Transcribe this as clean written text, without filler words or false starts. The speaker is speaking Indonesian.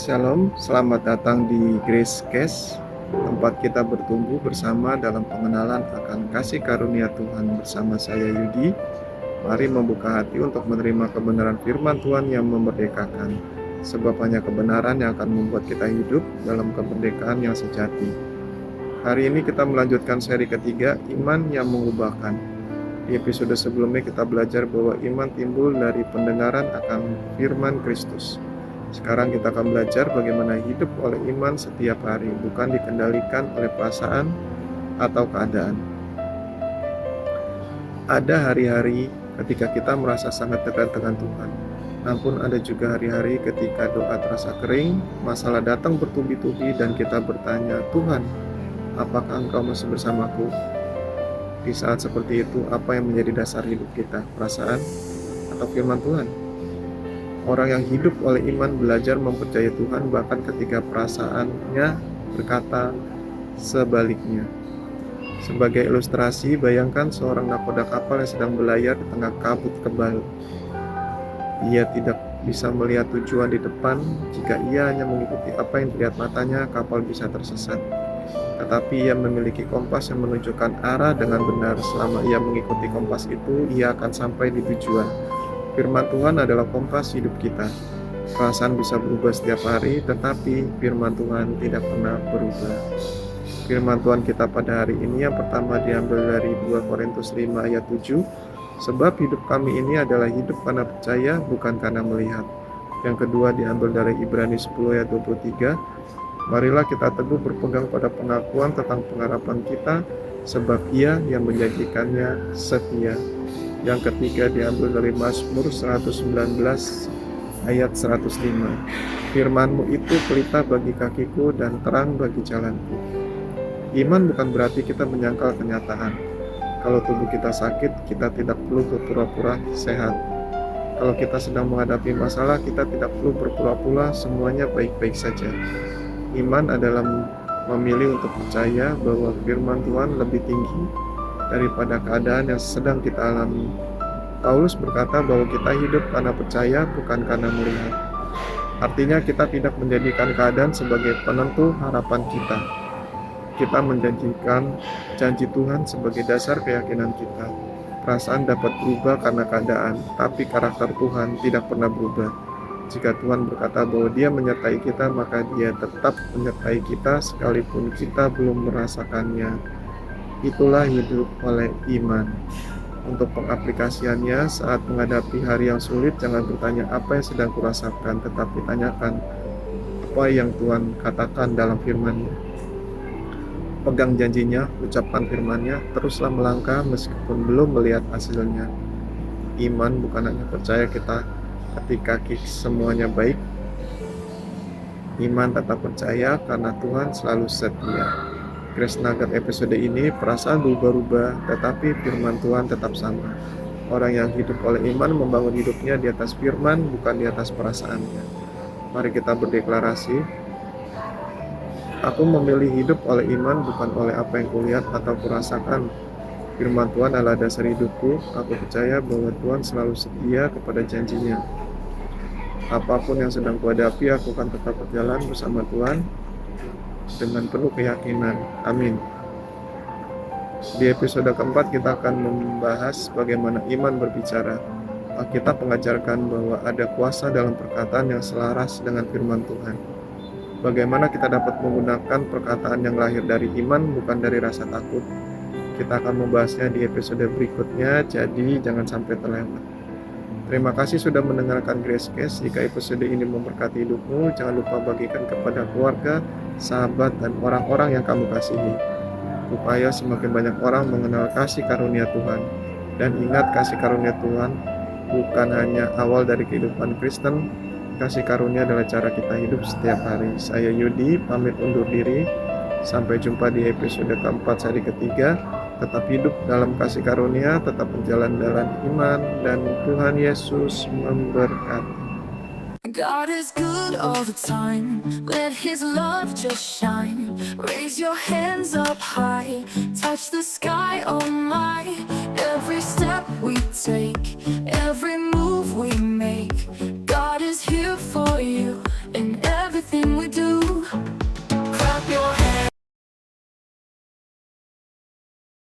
Shalom, selamat datang di Grace Case, tempat kita bertumbuh bersama dalam pengenalan akan kasih karunia Tuhan bersama saya Yudi. Mari membuka hati untuk menerima kebenaran firman Tuhan yang memerdekakan, sebab hanya kebenaran yang akan membuat kita hidup dalam kemerdekaan yang sejati. Hari ini kita melanjutkan seri ketiga, Iman yang Mengubahkan. Di episode sebelumnya kita belajar bahwa iman timbul dari pendengaran akan firman Kristus. Sekarang kita akan belajar bagaimana hidup oleh iman setiap hari, bukan dikendalikan oleh perasaan atau keadaan. Ada hari-hari ketika kita merasa sangat dekat dengan Tuhan. Namun ada juga hari-hari ketika doa terasa kering, masalah datang bertubi-tubi dan kita bertanya, Tuhan, apakah Engkau masih bersamaku? Di saat seperti itu, apa yang menjadi dasar hidup kita? Perasaan atau firman Tuhan? Orang yang hidup oleh iman belajar mempercayai Tuhan bahkan ketika perasaannya berkata sebaliknya. Sebagai ilustrasi, bayangkan seorang nakoda kapal yang sedang berlayar di tengah kabut tebal. Ia tidak bisa melihat tujuan di depan. Jika ia hanya mengikuti apa yang terlihat matanya, kapal bisa tersesat. Tetapi ia memiliki kompas yang menunjukkan arah dengan benar. Selama ia mengikuti kompas itu, ia akan sampai di tujuan. Firman Tuhan adalah kompas hidup kita. Perasaan bisa berubah setiap hari, tetapi firman Tuhan tidak pernah berubah. Firman Tuhan kita pada hari ini yang pertama diambil dari 2 Korintus 5 ayat 7. Sebab hidup kami ini adalah hidup karena percaya, bukan karena melihat. Yang kedua diambil dari Ibrani 10 ayat 23. Marilah kita teguh berpegang pada pengakuan tentang pengharapan kita, sebab Ia yang menjanjikannya setia. Yang ketiga diambil dari Mazmur 119 ayat 105. Firman-Mu itu pelita bagi kakiku dan terang bagi jalanku. Iman bukan berarti kita menyangkal kenyataan. Kalau tubuh kita sakit, kita tidak perlu berpura-pura sehat. Kalau kita sedang menghadapi masalah, kita tidak perlu berpura-pura semuanya baik-baik saja. Iman adalah memilih untuk percaya bahwa firman Tuhan lebih tinggi daripada keadaan yang sedang kita alami. Paulus berkata bahwa kita hidup karena percaya, bukan karena melihat. Artinya kita tidak menjadikan keadaan sebagai penentu harapan kita. Kita menjanjikan janji Tuhan sebagai dasar keyakinan kita. Perasaan dapat berubah karena keadaan, tapi karakter Tuhan tidak pernah berubah. Jika Tuhan berkata bahwa Dia menyertai kita, maka Dia tetap menyertai kita sekalipun kita belum merasakannya. Itulah hidup oleh iman. Untuk pengaplikasiannya, saat menghadapi hari yang sulit, jangan bertanya apa yang sedang kurasakan, tetapi tanyakan apa yang Tuhan katakan dalam firman-Nya. Pegang janjinya, ucapkan firman-Nya, teruslah melangkah meskipun belum melihat hasilnya. Iman bukan hanya percaya kita ketika semuanya baik. Iman tetap percaya karena Tuhan selalu setia. Grace Nugget episode ini, perasaan berubah-ubah, tetapi firman Tuhan tetap sama. Orang yang hidup oleh iman membangun hidupnya di atas firman, bukan di atas perasaannya. Mari kita berdeklarasi, aku memilih hidup oleh iman, bukan oleh apa yang kulihat atau kurasakan. Firman Tuhan adalah dasar hidupku. Aku percaya bahwa Tuhan selalu setia kepada janjinya. Apapun yang sedang kuhadapi, aku akan tetap berjalan bersama Tuhan dengan penuh keyakinan. Amin. Di episode keempat kita akan membahas bagaimana iman berbicara. Alkitab mengajarkan bahwa ada kuasa dalam perkataan yang selaras dengan firman Tuhan. Bagaimana kita dapat menggunakan perkataan yang lahir dari iman, bukan dari rasa takut. Kita akan membahasnya di episode berikutnya, jadi jangan sampai terlewat. Terima kasih sudah mendengarkan Grace Case. Jika episode ini memberkati hidupmu, jangan lupa bagikan kepada keluarga, sahabat, dan orang-orang yang kamu kasihi, supaya semakin banyak orang mengenal kasih karunia Tuhan. Dan ingat, kasih karunia Tuhan bukan hanya awal dari kehidupan Kristen. Kasih karunia adalah cara kita hidup setiap hari. Saya Yudi, pamit undur diri. Sampai jumpa di episode keempat seri ketiga. Tetap hidup dalam kasih karunia, tetap berjalan dalam iman, dan Tuhan Yesus memberkati. God is good all the time. Let His love just shine. Raise your hands up high. Touch the sky, oh my. Every step we take, every move we